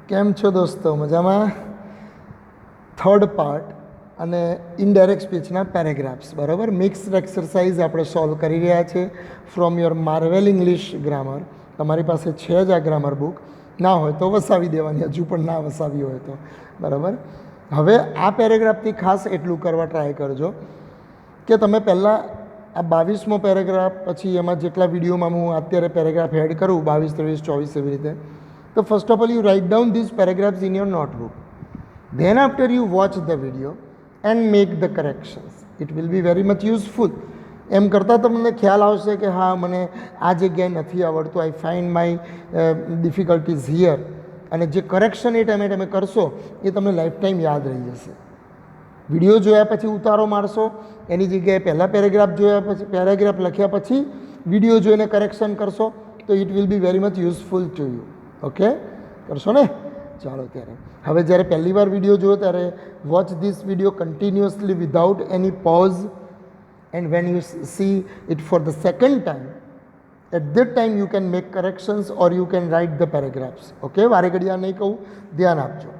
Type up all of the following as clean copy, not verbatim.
કેમ છો દોસ્તો? મજામાં? થર્ડ પાર્ટ અને ઇનડાયરેક્ટ સ્પીચના પેરેગ્રાફ્સ, બરાબર. મિક્સ્ડ એક્સરસાઇઝ આપણે સોલ્વ કરી રહ્યા છીએ from your Marvel English grammar. તમારી પાસે છે જ આ ગ્રામર બુક, ના હોય તો વસાવી દેવાની, હજુ પણ ના વસાવી હોય તો, બરાબર. હવે આ પેરેગ્રાફથી ખાસ એટલું કરવા ટ્રાય કરજો કે તમે પહેલાં આ 22મો પેરેગ્રાફ, પછી એમાં જેટલા વિડીયોમાં હું અત્યારે પેરેગ્રાફ એડ કરું 22, 23, 24 એવી રીતે, તો first of all you write down this paragraphs in your notebook. Then after you watch the video and make the corrections, it will be very much useful. એમ કરતાં તમને ખ્યાલ આવશે કે હા, મને આ જગ્યાએ નથી આવડતું, આઈ ફાઇન્ડ માય ડિફિકલ્ટીઝ હિયર, અને જે કરેક્શન એ ટાઈમે તમે કરશો એ તમને લાઈફ ટાઈમ યાદ રહી જશે. વિડીયો જોયા પછી ઉતારો મારશો, એની જગ્યાએ પહેલાં પેરેગ્રાફ જોયા પછી, પેરેગ્રાફ લખ્યા પછી વિડીયો જોઈને કરેક્શન કરશો તો it will be very much useful to you. Okay, કરશો ને? ચાલો ત્યારે હવે જ્યારે પહેલી વાર વિડીયો જુઓ ત્યારે watch this video continuously without any pause, and when you see it for the second time, at that time you can make corrections or you can write the paragraphs. Okay, વારે ઘડી આ નહીં કહું, ધ્યાન આપજો.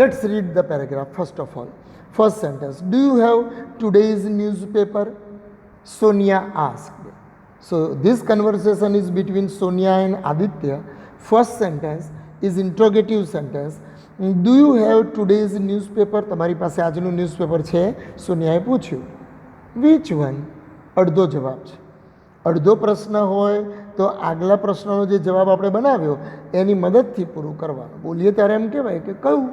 Let's read the paragraph first of all. First sentence. Do you have today's newspaper? Sonia asked. So this conversation is between Sonia and Aditya. First sentence is interrogative sentence. Do you have today's newspaper? તમારી પાસે આજનું newspaper છે? સોનિયાએ પૂછ્યું. Which one? અડધો જવાબ છે. અડધો પ્રશ્ન હોય તો આગલા પ્રશ્નનો જે જવાબ આપણે બનાવ્યો એની મદદથી પૂરું કરવાનું. બોલીએ ત્યારે એમ કહેવાય કે કયું,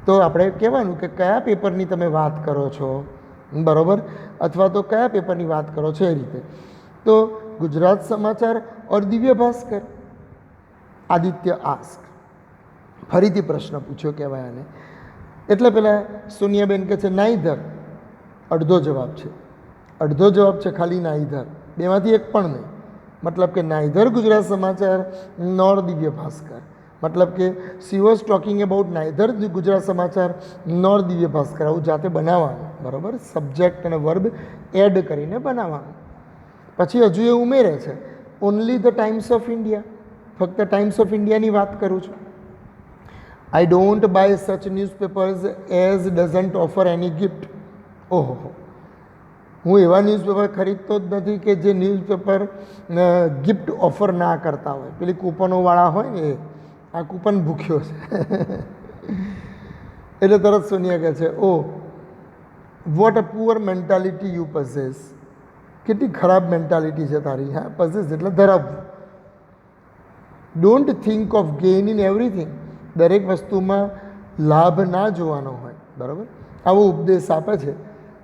તો આપણે કહેવાનું કે કયા પેપરની તમે વાત કરો છો, બરાબર, અથવા તો કયા પેપરની વાત કરો છો એ રીતે. તો ગુજરાત સમાચાર ઓર દિવ્ય ભાસ્કર? આદિત્ય આસ્ક. ફરીથી પ્રશ્ન પૂછ્યો કહેવાય આને. એટલે પહેલાં સોનિયાબેન કહે છે નાઈધર. અડધો જવાબ છે, અડધો જવાબ છે ખાલી નાઈધર, બેમાંથી એક પણ નહીં. મતલબ કે નાઈધર ગુજરાત સમાચાર નોર દિવ્ય ભાસ્કર. મતલબ કે she was talking about neither Gujarat સમાચાર નોર દિવ્ય ભાસ્કર. આવું જાતે બનાવવાનું, બરાબર. સબ્જેક્ટ અને વર્બ એડ કરીને બનાવવાનું. પછી હજુ એ ઉમેરે છે only the Times of India. ફક્ત ટાઈમ્સ ઓફ ઇન્ડિયાની વાત કરું છું. I don't buy such newspapers as doesn't offer any gift. ઓહો, હું એવા ન્યૂઝપેપર ખરીદતો જ નથી કે જે ન્યૂઝપેપર ગિફ્ટ ઓફર ના કરતા હોય. પેલી કૂપનોવાળા હોય ને, આ કૂપન ભૂખ્યો છે. એટલે તરત સોનિયા કહે છે oh what a poor mentality you possess. કેટલી ખરાબ મેન્ટાલિટી છે તારી. હા, પઝેસ એટલે ધરાવવું. Don't think of gain in everything. દરેક વસ્તુમાં લાભ ના જોવાનો હોય, બરાબર. આવો ઉપદેશ આપે છે.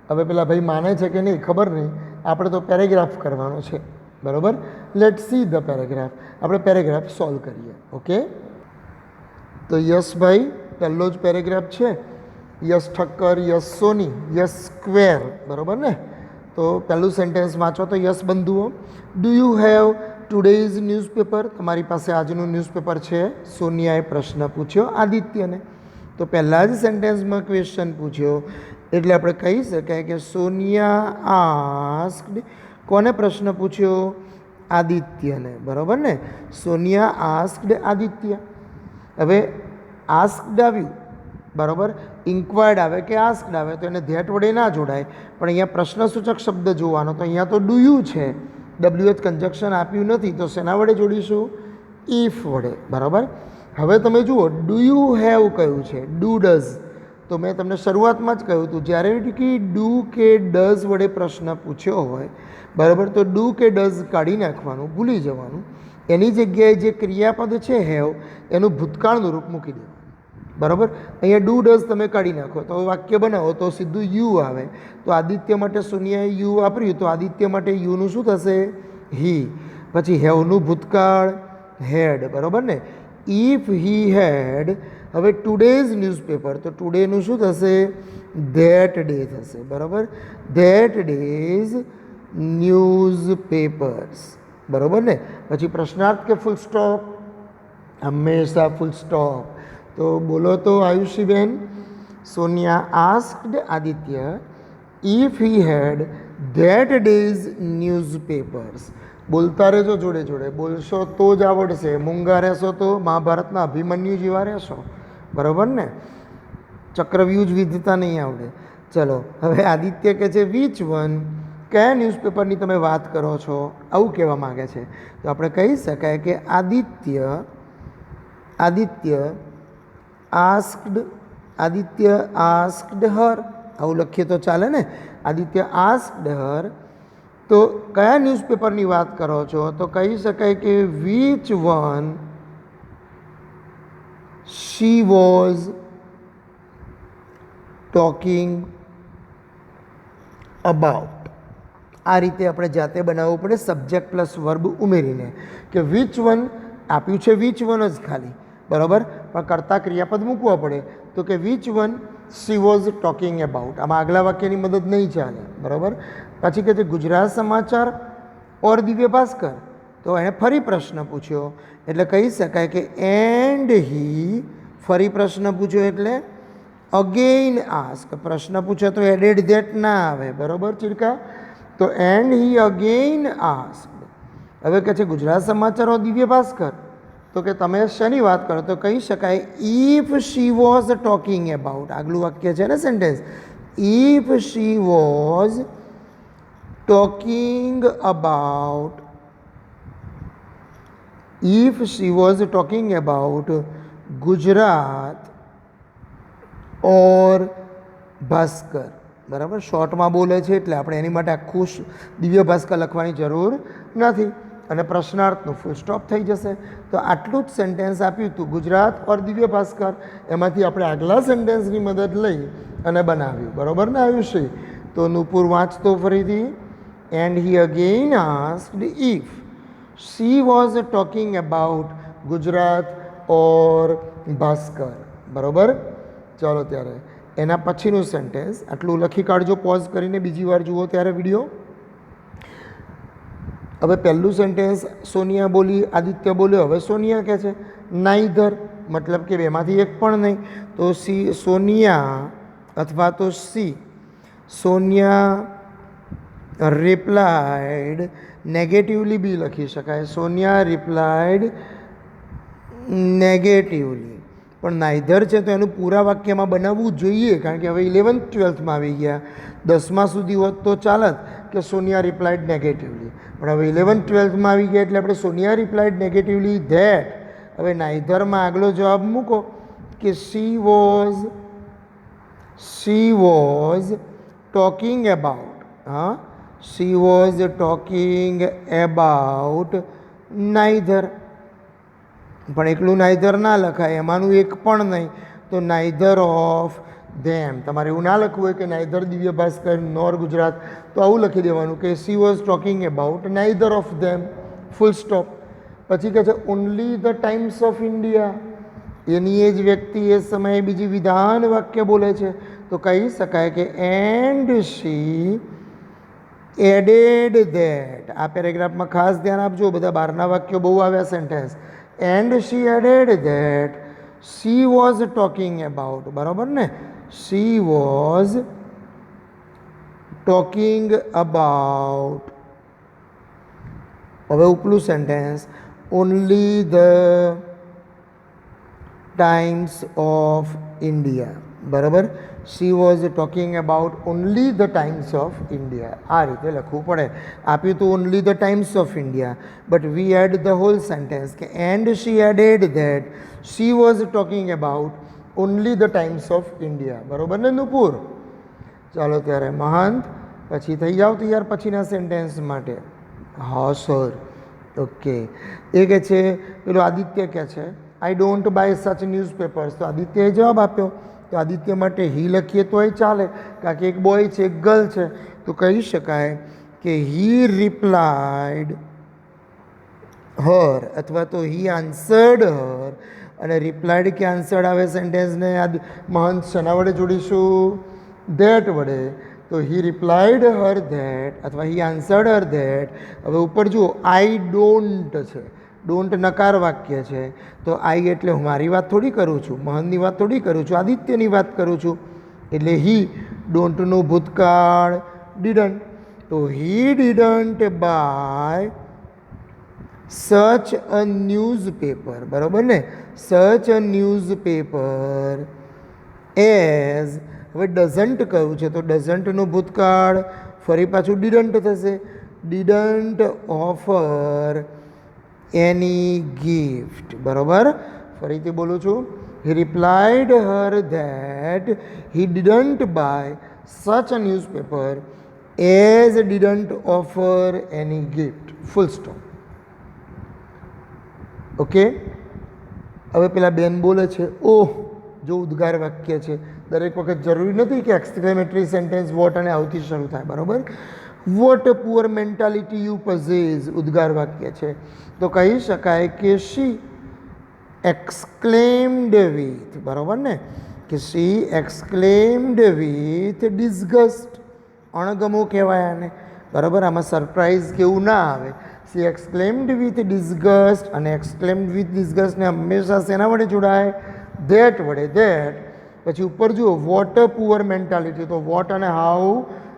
હવે પેલા ભાઈ માને છે કે નહીં ખબર નહીં, આપણે તો પેરેગ્રાફ કરવાનો છે, બરાબર. Let see the paragraph. આપણે પેરેગ્રાફ સોલ્વ કરીએ. ઓકે, તો યશભાઈ પહેલો જ પેરેગ્રાફ છે. યશ ઠક્કર, યશ સોની, યશ સ્ક્વેર, બરાબર ને? તો પહેલું સેન્ટેન્સ વાંચો તો યશ બંધુઓ. Do you have today's newspaper? તમારી પાસે આજનું ન્યૂઝપેપર છે? સોનિયાએ પ્રશ્ન પૂછ્યો આદિત્યને. તો પહેલાં જ સેન્ટેન્સમાં ક્વેશ્ચન પૂછ્યો એટલે આપણે કહી શકાય કે સોનિયા આસ્ક્ડ. કોને પ્રશ્ન પૂછ્યો? આદિત્યને, બરાબર ને? સોનિયા આસ્ક્ડ આદિત્ય. હવે આસ્ક્ડ આવ્યું, બરાબર. ઇન્ક્વાયર્ડ આવે કે આસ્ક્ડ આવે તો એને ધેટ વડે ના જોડાય, પણ અહીંયા પ્રશ્નસૂચક શબ્દ જોવાનો. તો અહીંયા તો ડુ યુ છે, WH કન્જક્શન આપ્યું નથી, તો શેના વડે જોડીશું? ઇફ વડે, બરાબર. હવે તમે જુઓ, ડુ યુ હેવ કયું છે? Do does. તો મેં તમને શરૂઆતમાં જ કહ્યું હતું, જ્યારે કે ડુ કે ડઝ વડે પ્રશ્ન પૂછ્યો હોય, બરાબર, તો ડુ કે ડઝ કાઢી નાખવાનું, ભૂલી જવાનું. એની જગ્યાએ જે ક્રિયાપદ છે હેવ, એનું ભૂતકાળનું રૂપ મૂકી દેવાનું, બરાબર. અહીંયા ડુ ડઝ તમે કાઢી નાખો તો વાક્ય બનાવો તો સીધું યુ આવે. તો આદિત્ય માટે સોનિયાએ યુ વાપર્યું, તો આદિત્ય માટે યુનું શું થશે? હી. પછી હેવનું ભૂતકાળ હેડ, બરાબર ને? ઇફ હી હેડ. હવે ટુડેઝ ન્યૂઝપેપર, તો ટુડેનું શું થશે? ધેટ ડે થશે, બરાબર. ધેટ ડેઝ ન્યૂઝપેપર્સ, બરાબર ને? પછી પ્રશ્નાર્થ કે ફૂલ સ્ટોપ? હંમેશા ફૂલ સ્ટોપ. તો બોલો તો આયુષીબેન. Sonia asked Aditya if he had that day's newspapers. બોલતા રહેજો, જોડે જોડે બોલશો તો જ આવડશે. મૂંગા રહેશો તો મહાભારતના અભિમન્યુ જેવા રહેશો, બરાબર ને? ચક્રવ્યૂહ જ વિધતા નહીં આવડે. ચલો હવે આદિત્ય કહે છે વિચ વન, કયા ન્યૂઝપેપરની તમે વાત કરો છો, આવું કહેવા માગે છે. તો આપણે કહી શકાય કે આદિત્ય આસ્ક્ડ હર, આવું લખીએ તો ચાલે ને? આદિત્ય આસ્ક્ડ હર. તો કયા ન્યૂઝપેપરની વાત કરો છો? તો કહી શકાય કે which one she was talking about. આ રીતે આપણે જાતે બનાવવું પડે સબ્જેક્ટ પ્લસ વર્બ ઉમેરીને, કે વિચ વન આપ્યું છે વિચ વન જ ખાલી, બરાબર, પણ કરતા ક્રિયાપદ મૂકવા પડે. તો કે which one she was talking about. આમાં આગલા વાક્યની મદદ નહીં ચાલે, બરાબર. પછી કહે છે ગુજરાત સમાચાર ઓર દિવ્ય ભાસ્કર. તો એણે ફરી પ્રશ્ન પૂછ્યો એટલે કહી શકાય કે એન્ડ હી, ફરી પ્રશ્ન પૂછ્યો એટલે અગેઇન આસ્ક. પ્રશ્ન પૂછે તો એડેડ ધેટ ના આવે, બરાબર ચીડકા? તો એન્ડ હી અગેઇન આસ્ક. હવે કહે છે ગુજરાત સમાચાર ઓર દિવ્ય ભાસ્કર. તો કે તમે શેની વાત કરો? તો કહી શકાય if she was talking about. આગલું વાક્ય છે ને sentence, if she was talking about, if she was talking about Gujarat or Bhaskar, બરાબર. શોર્ટમાં બોલે છે એટલે આપણે એની માટે આખું દિવ્ય ભાસ્કર લખવાની જરૂર નથી અને પ્રશ્નાર્થનું ફૂલ સ્ટોપ થઈ જશે. તો આટલું જ સેન્ટેન્સ આપ્યું હતું ગુજરાત ઓર દિવ્ય ભાસ્કર. એમાંથી આપણે આગલા સેન્ટેન્સની મદદ લઈ અને બનાવ્યું, બરાબર ને આયુષી? તો નુપુર વાંચતો ફરીથી. And he again asked if she was talking about Gujarat or Bhaskar, બરાબર. ચાલો ત્યારે એના પછીનું સેન્ટેન્સ આટલું લખી કાઢજો, પોઝ કરીને બીજી વાર જુઓ ત્યારે વિડીયો. હવે પહેલું સેન્ટેન્સ સોનિયા બોલી, આદિત્ય બોલ્યો. હવે સોનિયા કહે છે નાઈધર, મતલબ કે બેમાંથી એક પણ નહીં. તો સોનિયા અથવા તો સોનિયા રિપ્લાઇડ, નેગેટિવલી બી લખી શકાય. સોનિયા રિપ્લાઇડ નેગેટિવલી, પણ નાઈધર છે તો એનું પૂરા વાક્યમાં બનાવવું જોઈએ, કારણ કે હવે 11th 12thમાં આવી ગયા. 10મા સુધી હોત તો ચાલત કે સોનિયા રિપ્લાઇડ નેગેટિવલી, પણ હવે 11th 12thમાં આવી ગયા એટલે આપણે સોનિયા રિપ્લાઇડ નેગેટિવલી ધેટ. હવે નાઈધરમાં આગલો જવાબ મૂકો કે શી વોઝ ટોકિંગ અબાઉટ. હા, she was talking about neither. પણ એકલું નાઈધર ના લખાય, એમાંનું એક પણ નહીં. તો નાઈધર ઓફ ધેમ. તમારે એવું ના લખવું હોય કે નાઈધર દિવ્ય ભાસ્કર નોર ગુજરાત, તો આવું લખી દેવાનું કે she was talking about neither of them, full stop. પછી કહે છે only the Times of India. એની એ જ વ્યક્તિ એ સમયે બીજી વિધાન વાક્ય બોલે છે. તો કહી શકાય કે એન્ડ શી એડેડ ધેટ. આ પેરેગ્રાફમાં ખાસ ધ્યાન આપજો, બધા બહારના વાક્યો બહુ આવ્યા sentence. And she added that she was talking about, બરાબર ને? She was talking about. હવે ઉપલું sentence only the Times of India, બરાબર. She was talking about only the Times of India. આ રીતે લખવું પડે. આપ્યું તો only the Times of India, but we add the whole sentence કે and she added that she was talking about only the Times of India, બરાબર ને નુપુર? ચાલો ત્યારે મહંત, પછી થઈ જાઓ તૈયાર પછીના સેન્ટેન્સ માટે. હા સર, ઓકે. એ કહે છે, પેલો આદિત્ય કહે છે આઈ ડોન્ટ બાય સચ ન્યૂઝપેપર્સ. તો આદિત્યએ જવાબ આપ્યો. તો આદિત્ય માટે હી લખીએ તોય ચાલે, કારણ કે એક બોય છે એક ગર્લ છે. તો કહી શકાય કે હી રિપ્લાઇડ હર, અથવા તો હી આન્સર્ડ હર. અને રિપ્લાઇડ કે આન્સર્ડ આવે સેન્ટેન્સને મહંત શેના વડે જોડીશું? ધેટ વડે. તો હી રિપ્લાઇડ હર ધેટ અથવા હી આન્સર્ડ હર ધેટ. હવે ઉપર જુઓ આઈ ડોન્ટ છે, ડોન્ટ નકાર વાક્ય છે. તો આઈ એટલે હું મારી વાત થોડી કરું છું, મહંતની વાત થોડી કરું છું, આદિત્યની વાત કરું છું. એટલે હી ડોન્ટનું ભૂતકાળ ડીડન્ટ. તો હી didn't buy such a newspaper, બરાબર ને? સચ અ ન્યૂઝપેપર એઝ, હવે ડઝન્ટ કહ્યું છે તો ડઝન્ટનું ભૂતકાળ ફરી પાછું ડીડન્ટ થશે. ડીડન્ટ ઓફર એની ગિફ્ટ, બરાબર? ફરીથી બોલું છું. He replied her that he didn't buy such a newspaper as didn't offer any gift. Full stop. Okay. હવે પેલા બેન બોલે છે ઓહ, જો ઉદ્ગાર વાક્ય છે. દરેક વખત જરૂરી નથી કે એક્સક્લેમેટરી સેન્ટેન્સ વોટ અને આવથી શરૂ થાય, બરાબર? What a poor mentality you possess ઉદ્ગાર વાક્ય છે, તો કહી શકાય કે શી એક્સક્લેમ્ડ વિથ, બરાબર ને? કે શી એક્સક્લેમ્ડ વિથ ડિસ્ગસ્ટ, અણગમો કહેવાય આને, બરાબર? આમાં સરપ્રાઇઝ કેવું ના આવે. શી એક્સક્લેમ્ડ વિથ ડિસ્ગસ્ટ, અને એક્સક્લેમ્ડ વિથ ડિસ્ગસ્ટને હંમેશા શેના વડે જોડાય? ધેટ વડે. ધેટ પછી ઉપર જુઓ વોટ અ પુઅર મેન્ટાલિટી, તો વોટ અને હાઉ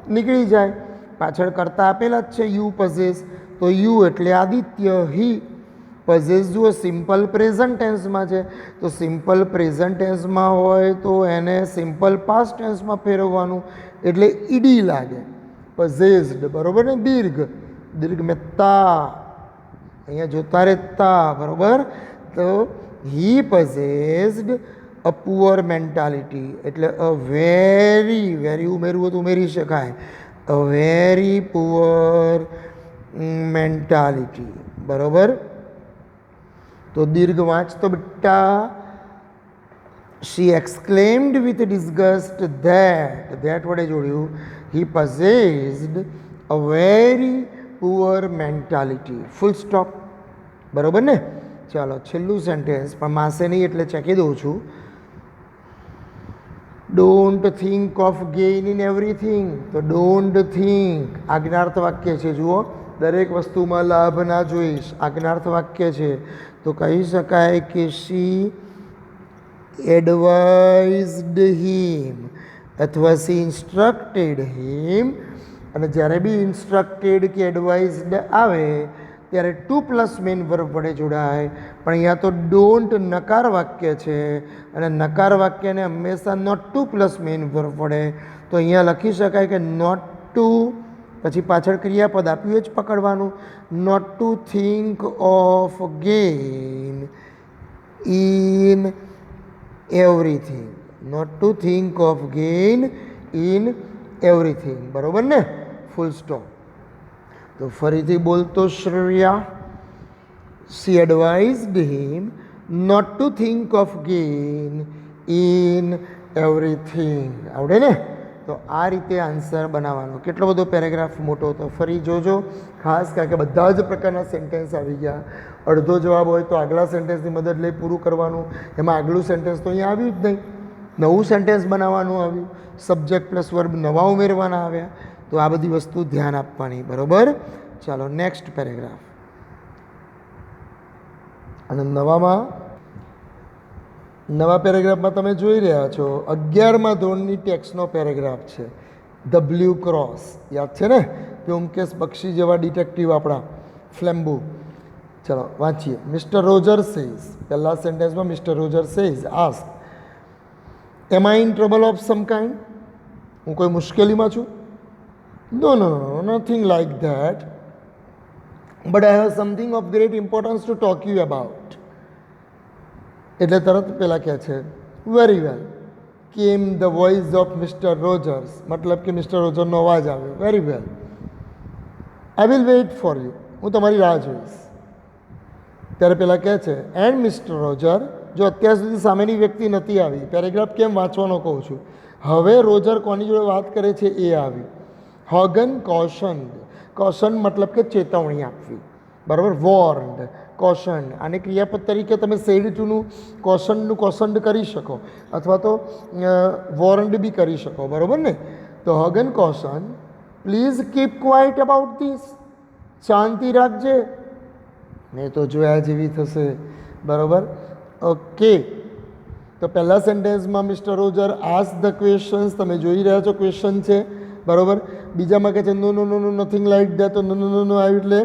નીકળી જાય. પાછળ કરતા આપેલા જ છે યુ પઝેસ, તો યુ એટલે આદિત્ય, હી પઝેસ જુઓ સિમ્પલ પ્રેઝન્ટ ટેન્સમાં છે, તો સિમ્પલ પ્રેઝન્ટ ટેન્સમાં હોય તો એને સિમ્પલ પાસ્ટ ટેન્સમાં ફેરવવાનું, એટલે ઈડી લાગે. પઝેઝડ, બરાબર ને? દીર્ઘ, દીર્ઘ મેં તા, અહીંયા જોતા રહેતા, બરાબર? તો હી પઝેસ્ડ અ પુઅર મેન્ટાલિટી, એટલે અ વેરી, વેરી ઉમેરવું તો ઉમેરી શકાય, અ વેરી પુઅર મેન્ટાલિટી, બરાબર? તો દીર્ઘ વાંચતો બેટા. She exclaimed with disgust that, that વડે જોડ્યું. He possessed a very poor mentality. Full stop, બરાબર ને? ચાલો છેલ્લું સેન્ટેન્સ, પણ માસે નહીં એટલે ચેકી દઉં છું. Don't think of gain in everything, તો ડોન્ટ થિંક આજ્ઞાર્થ વાક્ય છે. જુઓ, દરેક વસ્તુમાં લાભ ના જોઈશ, આજ્ઞાર્થ વાક્ય છે, તો કહી શકાય કે શી એડવાઇઝડ હિમ, અથવા શી ઇન્સ્ટ્રક્ટેડ હિમ. અને જ્યારે બી ઇન્સ્ટ્રક્ટેડ કે એડવાઇઝડ આવે ત્યારે ટુ પ્લસ મેઇન વર્બ વડે જોડાય. પણ અહીંયા તો ડોન્ટ નકાર વાક્ય છે, અને નકાર વાક્યને હંમેશા not to plus main verb વડે, તો અહીંયા લખી શકાય કે નોટ ટુ, પછી પાછળ ક્રિયાપદ આપ્યું એ જ પકડવાનું. Not to think of gain in everything, not to think of gain in everything, બરાબર ને? Full stop. તો ફરીથી બોલતો Shreya. She advised him not to think of gain in everything. આવડે ને? તો આ રીતે આન્સર બનાવવાનો. કેટલો બધો પેરેગ્રાફ મોટો હતો, ફરી જોજો ખાસ, કારણ કે બધા જ પ્રકારના સેન્ટેન્સ આવી ગયા. અડધો જવાબ હોય તો આગલા સેન્ટેન્સની મદદ લઈ પૂરું કરવાનું. એમાં આગલું સેન્ટેન્સ તો અહીંયા આવ્યું જ નહીં, નવું સેન્ટેન્સ બનાવવાનું આવ્યું. સબ્જેક્ટ પ્લસ વર્બ નવા ઉમેરવાના આવ્યા. તો આ બધી વસ્તુ ધ્યાન આપવાની, બરાબર? ચાલો નેક્સ્ટ પેરેગ્રાફ. અને નવા પેરેગ્રાફમાં તમે જોઈ રહ્યા છો 11મા ધોરણની ટેક્સનો પેરેગ્રાફ છે. ધ બ્લુ ક્રોસ, યાદ છે ને? વ્યોમકેશ બક્ષી જેવા ડિટેક્ટિવ આપણા ફ્લેમ્બો. ચલો વાંચીએ. મિસ્ટર રોજર સેઝ, પહેલા સેન્ટેન્સમાં mister Roger says ask, am I in trouble of some kind, હું કોઈ મુશ્કેલીમાં છું? No no no, nothing like that, but I have something of great importance to talk you about. એટલે તરત પેલા કહે છે very well came the voice of mister Rogers, મતલબ કે મિસ્ટર રોજરનો અવાજ આવ્યો. Very well, I will wait for you, હું તમારી રાહ જોઈશ. ત્યારે પેલા કહે છે એન્ડ મિસ્ટર રોજર, જો અત્યાર સુધી સામેની વ્યક્તિ નથી આવી, પેરેગ્રાફ કેમ વાંચવાનો કહું છું. હવે રોજર કોની જોડે વાત કરે છે એ આવ્યું. હોગન કોશન્ડ, કોશન મતલબ કે ચેતવણી આપવી, બરાબર? વોર્ન્ડ, કોશન્ડ, આને ક્રિયાપદ તરીકે તમે સેડ ટુનું કોશન્ડનું કોશન્ડ કરી શકો, અથવા તો વોર્ન્ડ બી કરી શકો, બરાબર ને? તો Hogan caution please keep quiet about this, શાંતિ રાખજે, નહીં તો જોયા જેવી થશે, બરાબર? ઓકે. તો પહેલા સેન્ટેન્સમાં mister Roger ask the questions, તમે જોઈ રહ્યા છો ક્વેશ્ચન છે, બરાબર? બીજામાં કહે છે no no no no nothing like that, તો નો નો નો નો આવ્યું એટલે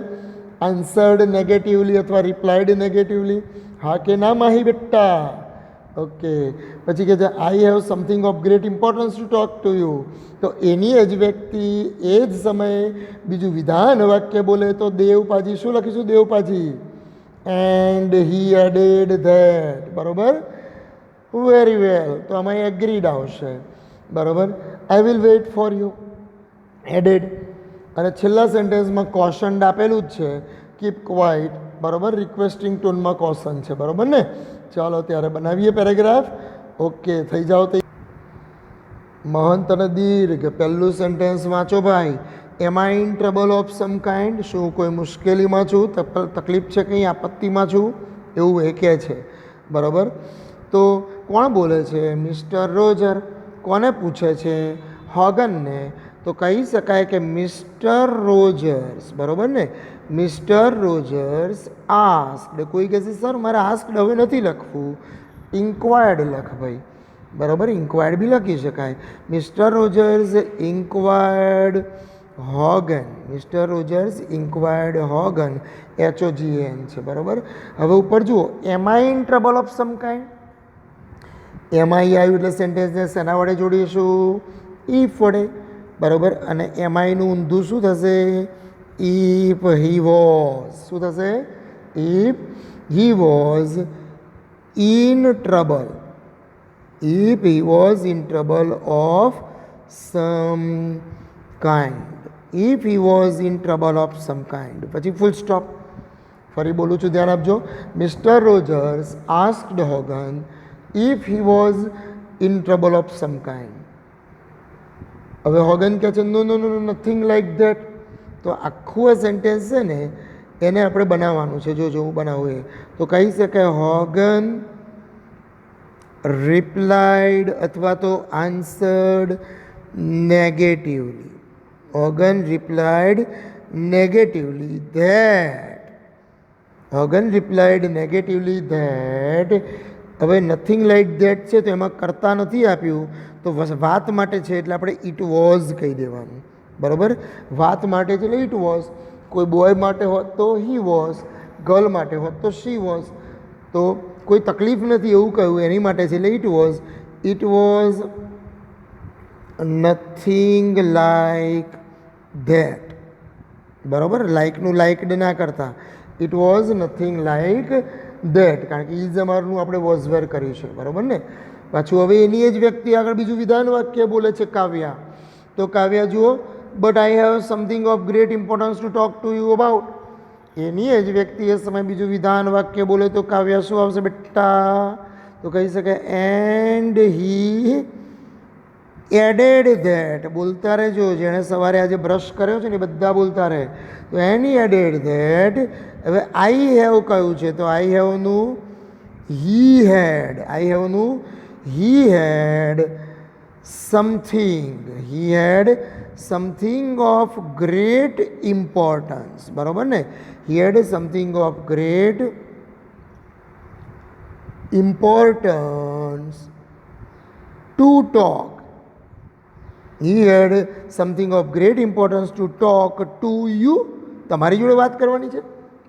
આન્સર્ડ નેગેટિવલી અથવા રિપ્લાયડ નેગેટિવલી, હા કે ના માહી બેટા? ઓકે. પછી કહે છે આઈ have something of great importance to talk to you. તો એની જ વ્યક્તિ એ જ સમયે બીજું વિધાન વાક્ય બોલે તો દેવપાજી શું લખીશું? Devpaji. And he added that. બરાબર, વેરી વેલ. તો આમાં એગ્રીડ આવશે. બરાબર, I will wait for you, added. અને છેલ્લા સેન્ટેન્સમાં કોશન્ડ આપેલું જ છે, કીપ ક્વાઇટ. બરાબર, રિક્વેસ્ટિંગ ટોનમાં કોશન છે. બરાબર ને? ચાલો ત્યારે બનાવીએ પેરેગ્રાફ. ઓકે, થઈ જાઓ. મહંત અને દીર્ઘ. પહેલું સેન્ટેન્સ વાંચો ભાઈ. Am I in trouble of some kind? શું કોઈ મુશ્કેલીમાં છું, તકલીફ છે, કંઈ આપત્તિમાં છું, એવું એ કહે છે. બરાબર, તો કોણ બોલે છે? Mister Roger. કોને પૂછે છે? હોગનને. તો કહી શકાય કે મિસ્ટર રોજર્સ. બરાબર ને? Mister Rogers asked. કોઈ કહેશે સર મારે આસ્ક્ડ હવે નથી લખવું, ઇન્ક્વાયર્ડ લખ ભાઈ. બરાબર, ઇન્ક્વાયર્ડ બી લખી શકાય. Mister Rogers inquired Hogan. Mister Rogers inquired Hogan. HOGN છે. બરાબર, હવે ઉપર જુઓ. Am I in trouble of some kind? Am I આવ્યું એટલે સેન્ટેન્સને શેના વડે જોડીશું? ઇફ વડે. બરાબર, અને એમઆઈનું ઊંધું શું થશે? If he was. શું થશે? If he was in trouble. If he was in trouble of some kind. If he was in trouble of some kind. પછી ફૂલ સ્ટોપ. ફરી બોલું છું, ધ્યાન આપજો. Mister Rogers asked Hogan if he was in trouble of some kind. હવે Hogan કહે છે no no no nothing like that. તો આખું આ સેન્ટેન્સ છે ને એને આપણે બનાવવાનું છે. જો હું બનાવું એ તો કહી શકાય હોગન રિપ્લાઇડ અથવા તો answered negatively. Hogan replied negatively that. Hogan replied negatively that. હવે નથિંગ લાઈક ધેટ છે તો એમાં કરતા નથી આપ્યું, તો વાત માટે છે એટલે આપણે ઇટ વોઝ કહી દેવાનું. બરાબર, વાત માટે છે એટલે ઇટ વોઝ. કોઈ બોય માટે હોત તો હી વોઝ, ગર્લ માટે હોત તો શી વોઝ. તો કોઈ તકલીફ નથી એવું કહ્યું, એની માટે છે એટલે it was. It was nothing like that. બરાબર, લાઈકનું લાઈકડ ના કરતા. It was nothing like that, કારણ કે ઇઝ અમારનું આપણે વોઝ વેર કર્યું છે. બરાબર ને? પાછું હવે એની જ વ્યક્તિ આગળ બીજું વિધાન વાક્ય બોલે છે કાવ્યા. તો કાવ્યા જુઓ. But I have something of great importance to talk to you about. એની જ વ્યક્તિ એ સમય બીજું વિધાન વાક્ય બોલે તો કાવ્યા શું આવશે બેટા? તો કહી શકાય એન્ડ હી એડેડ ધેટ. બોલતા રહેજો, જેણે સવારે આજે બ્રશ કર્યો છે ને એ બધા બોલતા રહે. તો એની એડેડ ધેટ. હવે આઈ હેવ કયું છે? તો આઈ હેવનું હી હેડ. આઈ હેવનું he had something. He had something of great importance. બરાબર ને? He had something of great importance to talk. He had something of great importance to talk to you. તમારી જોડે વાત કરવાની છે?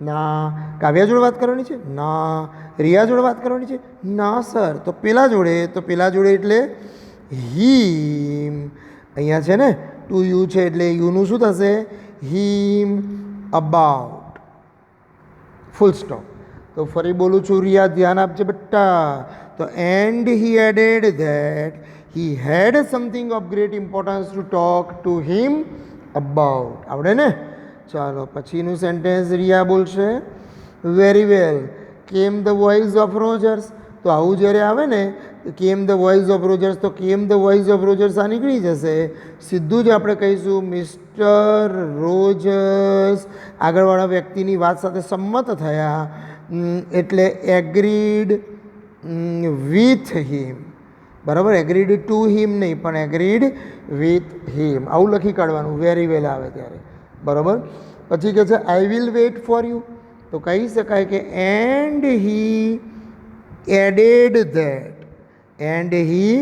ના. કાવ્યા જોડે વાત કરવાની છે? ના. રિયા જોડે વાત કરવાની છે? ના સર. તો પેલા જોડે. તો પેલા જોડે એટલે હીમ. અહીંયા છે ને ટુ યુ છે એટલે યુનું શું થશે? Him about. Full stop. તો ફરી બોલું છું, રિયા ધ્યાન આપજે બેટા. તો and he added that he had something of great importance to talk to him about. આવડે ને? ચાલો પછીનું સેન્ટેન્સ રિયા બોલશે. Very well came the voice of Rogers. તો આવું જ્યારે આવે ને કેમ ધ વોઇસ ઓફ રોજર્સ, તો કેમ ધ વોઇસ ઓફ રોજર્સ આ નીકળી જશે. સીધું જ આપણે કહીશું મિસ્ટર રોજર્સ આગળવાળા વ્યક્તિની વાત સાથે સંમત થયા એટલે એગ્રીડ વિથ હિમ. બરાબર, એગ્રીડ ટુ હિમ નહીં પણ એગ્રીડ વિથ હિમ. આવું લખી કાઢવાનું વેરી વેલ આવે ત્યારે. બરાબર, પછી કહે છે I will wait for you. તો કહી શકાય કે and he added that. And he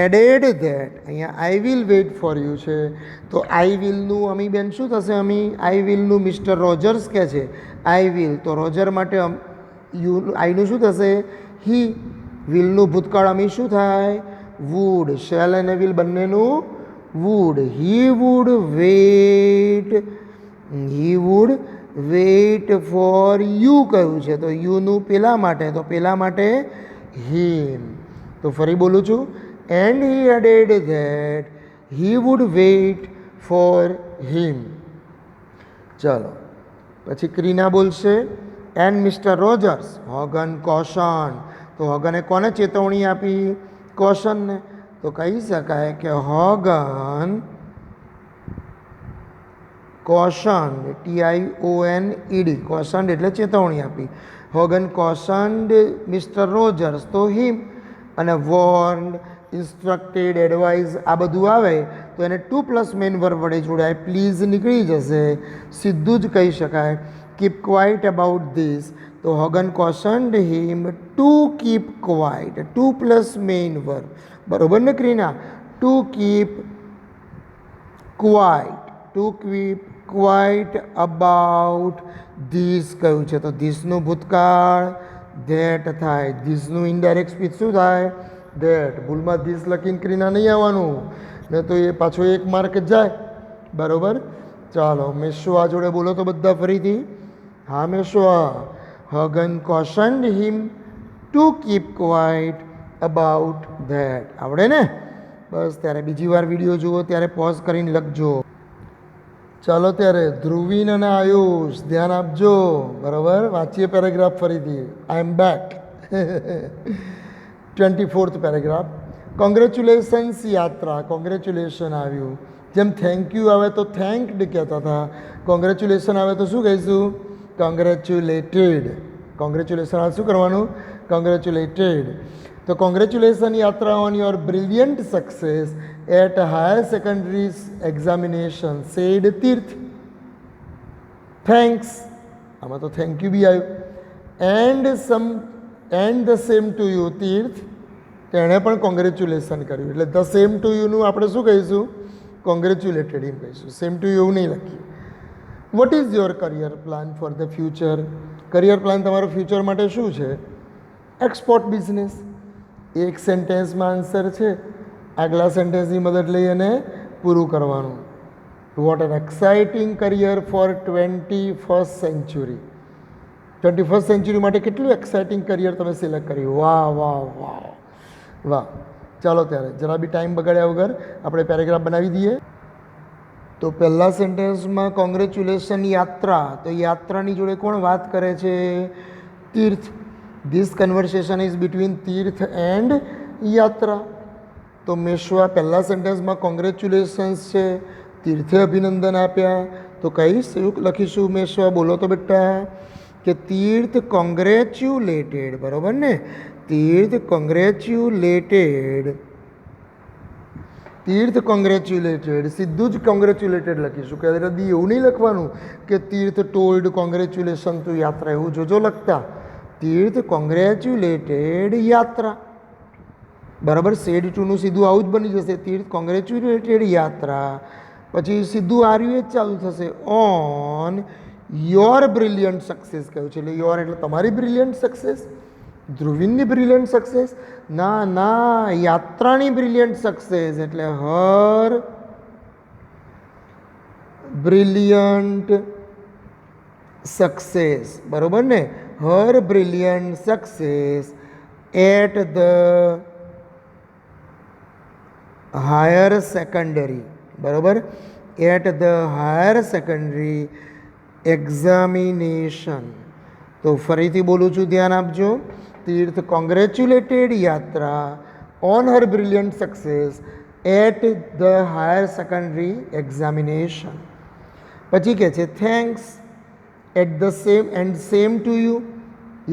added that, અહીંયા I will wait for you છે, તો આઈ વિલનું અમી બેન શું થશે? અમી આઈ વિલનું મિસ્ટર રોજર્સ કહે છે આઈ વિલ, તો રોજર માટે યુ આઈનું શું થશે? હી. વિલનું ભૂતકાળ અમી શું થાય? વુડ. શેલ અને વિલ બંનેનું would. He would wait for you કહ્યું છે, તો યુનું પેલા માટે, તો પેલા માટે હિમ. તો ફરી બોલું છું, and he added that he would wait for him. ચાલો પછી ક્રીના બોલશે and Mister Rogers Hogan caution. તો હોગને કોને ચેતવણી આપી? કોશનને. તો કહી શકાય કે હોગન કોશન્ડ, TIONED, કોશન્ડ એટલે ચેતવણી આપી. હોગન કોશન્ડ મિસ્ટર રોજર્સ, તો હિમ. અને વોર્ન્ડ, ઇન્સ્ટ્રક્ટેડ, એડવાઇઝ આ બધું આવે તો એને 2+ મેઇન વર્બ વડે જોડાય. પ્લીઝ નીકળી જશે, સીધું જ કહી શકાય કીપ ક્વાઇટ અબાઉટ ધીસ. તો Hogan cautioned him to keep quiet, 2+ main verb. બરોબર ને Krina? To keep quiet about this કહ્યું છે, તો ધીસનું ભૂતકાળ ધેટ થાય. ધીસનું ઇનડાયરેક્ટ સ્પીચ શું થાય? ધેટ. ભૂલમાં ધીસ લખીને ક્રીના નહીં આવવાનું, ને તો એ પાછો 1 માર્ક જ જાય. બરાબર. ચાલો મેશ્વા જોડે બોલો તો બધા ફરીથી. હા Meshva. Hogan cautioned him to keep quiet about that. આવડે ને? બસ ત્યારે બીજી વાર વિડીયો જુઓ ત્યારે પોઝ કરીને લખજો. ચાલો ત્યારે ધ્રુવીન અને આયુષ ધ્યાન આપજો. બરાબર. વાંચીએ પેરેગ્રાફ ફરીથી. આઈ એમ બેક. 24th paragraph. કોંગ્રેચ્યુલેશન્સ યાત્રા. કોંગ્રેચ્યુલેશન આવ્યું. જેમ થેન્ક યુ આવે તો થેન્કડ કહેતા હતા, કોંગ્રેચ્યુલેશન આવે તો શું કહીશું? કોંગ્રેચ્યુલેટેડ. કોંગ્રેચ્યુલેશન આવે શું કરવાનું? કોંગ્રેચ્યુલેટેડ. તો congratulation Yatra on your brilliant success at higher secondary examination said Tirth. Thanks. આમાં તો થેન્ક યુ બી આવ્યું. And the same to you Tirth. તેણે પણ કોંગ્રેચ્યુલેશન કર્યું, એટલે ધ સેમ ટુ યુનું આપણે શું કહીશું? કોંગ્રેચ્યુલેટેડ એમ કહીશું. સેમ ટુ યુ નહીં લખીએ. What is your career plan for the future? Career plan તમારો ફ્યુચર માટે શું છે? Export business. એક સેન્ટેન્સમાં આન્સર છે, આગલા સેન્ટેન્સની મદદ લઈ અને પૂરું કરવાનું. What an exciting career for 21st century. 21st century માટે કેટલું એક્સાઇટિંગ કરિયર તમે સિલેક્ટ કર્યું. વાહ વાહ વાહ વાહ. ચાલો ત્યારે જરા બી ટાઈમ બગાડ્યા વગર આપણે પેરેગ્રાફ બનાવી દઈએ. તો પહેલા સેન્ટેન્સમાં કોંગ્રેચ્યુલેશન યાત્રા, તો યાત્રાની જોડે કોણ વાત કરે છે? Tirth. This conversation is between Tirth and Yatra. તો મેશ્વા પહેલા સેન્ટેન્સમાં કોંગ્રેચ્યુલેશન્સ છે, તીર્થે અભિનંદન આપ્યા, તો કહીશ એવું લખીશું મેશ્વા? બોલો તો બેટા કે તીર્થ કોંગ્રેચ્યુલેટેડ. બરાબર ને? તીર્થ કોંગ્રેચ્યુલેટેડ. તીર્થ કોંગ્રેચ્યુલેટેડ. સીધું જ કોંગ્રેચ્યુલેટેડ લખીશું. કે રદી એવું નહીં લખવાનું કે તીર્થ ટોલ્ડ કોંગ્રેચ્યુલેશન ટુ યાત્રા, એવું જોજો લખતા. તીર્થ કોંગ્રેચ્યુલેટેડ યાત્રા. બરાબર. સેડ ટુનું સીધું આવું જ બની જશે. તીર્થ કોંગ્રેચ્યુલેટેડ યાત્રા. પછી સીધું આર્યું એ જ ચાલુ થશે. ઓન યોર બ્રિલિયન્ટ સક્સેસ કહ્યું છે, એટલે યોર એટલે તમારી બ્રિલિયન્ટ સક્સેસ. ધ્રુવીનની બ્રિલિયન્ટ સક્સેસ? ના ના, યાત્રાની બ્રિલિયન્ટ સક્સેસ, એટલે હર બ્રિલિયન્ટ સક્સેસ. બરાબર ને? Her brilliant success at the higher secondary. બરાબર. At the higher secondary examination. તો ફરીથી બોલું છું, ધ્યાન આપજો. Tirth congratulated Yatra on her brilliant success at the higher secondary examination. પછી કહે છે thanks at the same and same to you.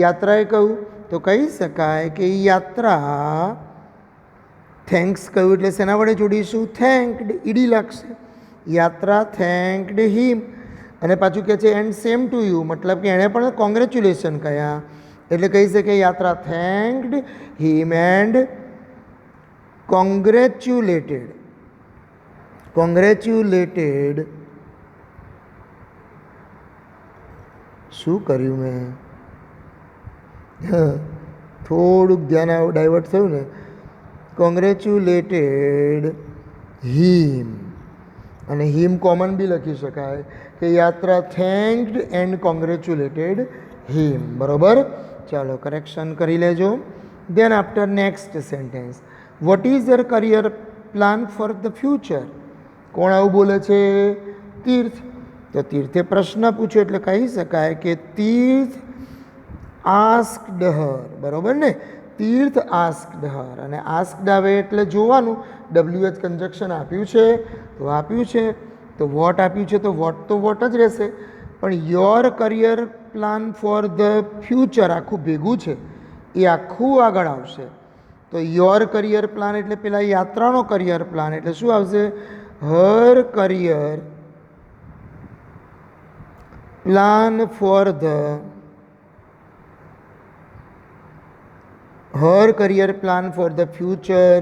યાત્રાએ કહ્યું તો કહી શકાય કે યાત્રા થેન્ક્સ કહ્યું એટલે શેના વડે જોડીશું? થેન્કડ. ઈડી લાગશે. યાત્રા થેન્કડ હિમ. અને પાછું કહે છે એન્ડ સેમ ટુ યુ, મતલબ કે એણે પણ કોંગ્રેચ્યુલેશન કહ્યા, એટલે કહી શકે યાત્રા થેન્કડ હિમ એન્ડ કોંગ્રેચ્યુલેટેડ શું કર્યું મેં થોડુંક ધ્યાન ડાયવર્ટ થયું ને. કોંગ્રેચ્યુલેટેડ હિમ, અને હિમ કોમન બી લખી શકાય કે યાત્રા થેન્ક્ડ એન્ડ કોંગ્રેચ્યુલેટેડ હિમ. બરાબર, ચાલો કરેક્શન કરી લેજો. Then after next sentence, what is your career plan for the future? કોણ આવું બોલે છે? તીર્થ. તો તીર્થે પ્રશ્ન પૂછ્યો એટલે કહી શકાય કે તીર્થ આસ્ક્ડ હર. બરાબર ને, તીર્થ આસ્ક્ડ હર. અને આસ્ક્ડ આવે એટલે જોવાનું WH કન્જક્શન આપ્યું છે તો આપ્યું છે, તો વોટ આપ્યું છે તો વોટ જ રહેશે. પણ your career plan for the future આખું ભેગું છે એ આખું આગળ આવશે. તો યોર કરિયર પ્લાન એટલે પેલા યાત્રાનો કરિયર પ્લાન એટલે શું આવશે? Her career plan for the future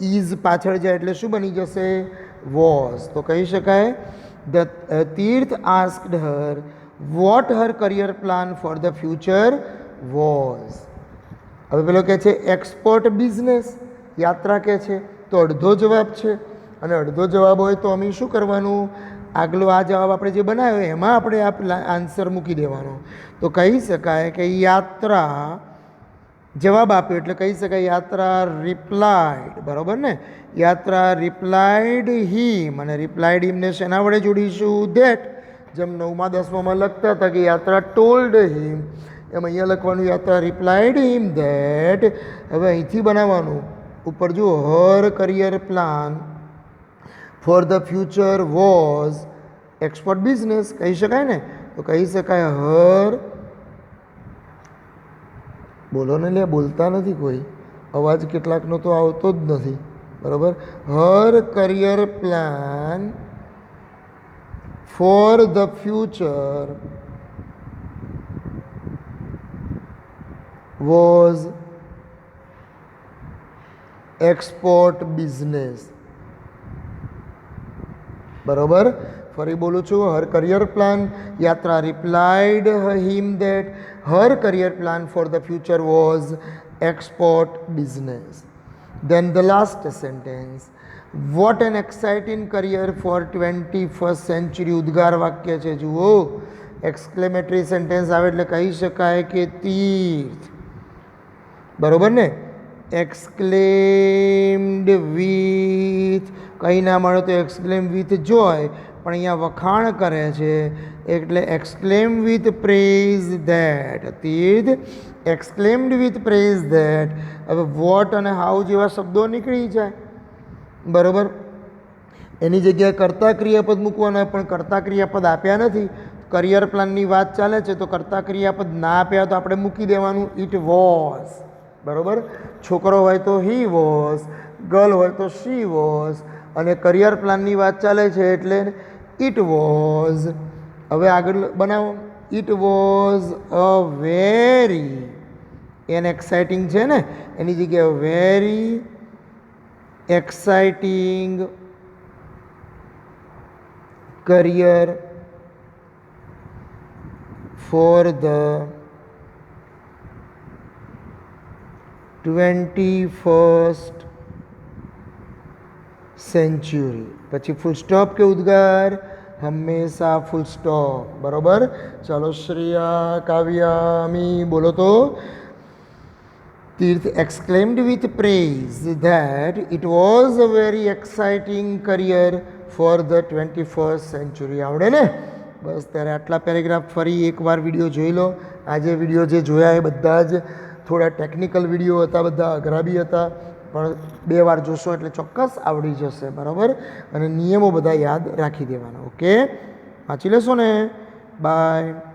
is પાછળ જાય એટલે શું બની જશે? વોઝ. તો કહી શકાય the Tirth asked her what her career plan for the future was. હવે પેલો કહે છે એક્સપોર્ટ બિઝનેસ, યાત્રા કહે છે તો અડધો જવાબ છે, અને અડધો જવાબ હોય તો અમે શું કરવાનું? આગલો આ જવાબ આપણે જે બનાવ્યો એમાં આપણે આન્સર મૂકી દેવાનો. તો કહી શકાય કે યાત્રા જવાબ આપ્યો એટલે કહી શકાય યાત્રા રિપ્લાઇડ. બરાબર ને, યાત્રા રિપ્લાઇડ હિમ, અને રિપ્લાઇડ હિમને શેના વડે જોડીશું? ધેટ. જેમ 9મા 10મામાં લખતા હતા કે યાત્રા ટોલ્ડ હિમ, એમ અહીંયા લખવાનું યાત્રા રિપ્લાઇડ હિમ ધેટ. હવે અહીંથી બનાવવાનું ઉપર જુઓ, her career plan for the future was export business. કહી શકાય ને, તો કહી શકાય હર, બોલો ને લે, બોલતા નથી કોઈ, અવાજ કેટલાકનો તો આવતો જ નથી. બરાબર, her career plan for the future was export business. બરાબર, ફરી બોલું છું, her career plan, Yatra replied him that her career plan for the future was export business. Then the last sentence, what an exciting career for 21st century. ઉદ્ગાર વાક્ય છે જુઓ, exclamatory sentence આવે એટલે કહી શકાય કે તીર્થ. બરોબર ને, એક્સક્લેમ્ડ વિથ, કંઈ ના મળે તો એક્સક્લેમ વિથ જોય, પણ અહીંયા વખાણ કરે છે એટલે exclaim with praise that. Tirth exclaimed with praise that. હવે વોટ અને હાઉ જેવા શબ્દો નીકળી જાય. બરાબર, એની જગ્યાએ કર્તા ક્રિયાપદ મૂકવાના, પણ કર્તા ક્રિયાપદ આપ્યા નથી. કરિયર પ્લાનની વાત ચાલે છે તો કર્તા ક્રિયાપદ ના આપ્યા તો આપણે મૂકી દેવાનું ઇટ વોઝ. બરાબર, છોકરો હોય તો હી વોઝ, ગર્લ હોય તો શી વોઝ, અને કરિયર પ્લાનની વાત ચાલે છે એટલે ઇટ વોઝ. હવે આગળ બનાવો, it was a very, an exciting છે ને એની જગ્યાએ very exciting career for the 21st century. પછી ફૂલ સ્ટોપ કે ઉદ્ગાર? હંમેશા ફૂલ સ્ટોપ. બરાબર, ચાલો શ્રેયા, કાવ્યા, મી બોલો તો. તીર્થ exclaimed with praise that it was a very exciting career for the 21st century. આવડે ને? બસ ત્યારે આટલા પેરેગ્રાફ ફરી એકવાર વિડીયો જોઈ લો. આજે વિડીયો જે જોયા એ બધા જ થોડા ટેકનિકલ વિડીયો હતા, બધા અઘરા બી હતા, પણ 2 વાર જોશો એટલે ચોક્કસ આવડી જશે. બરાબર, અને નિયમો બધા યાદ રાખી દેવાના. ઓકે, વાંચી લેશો ને? બાય.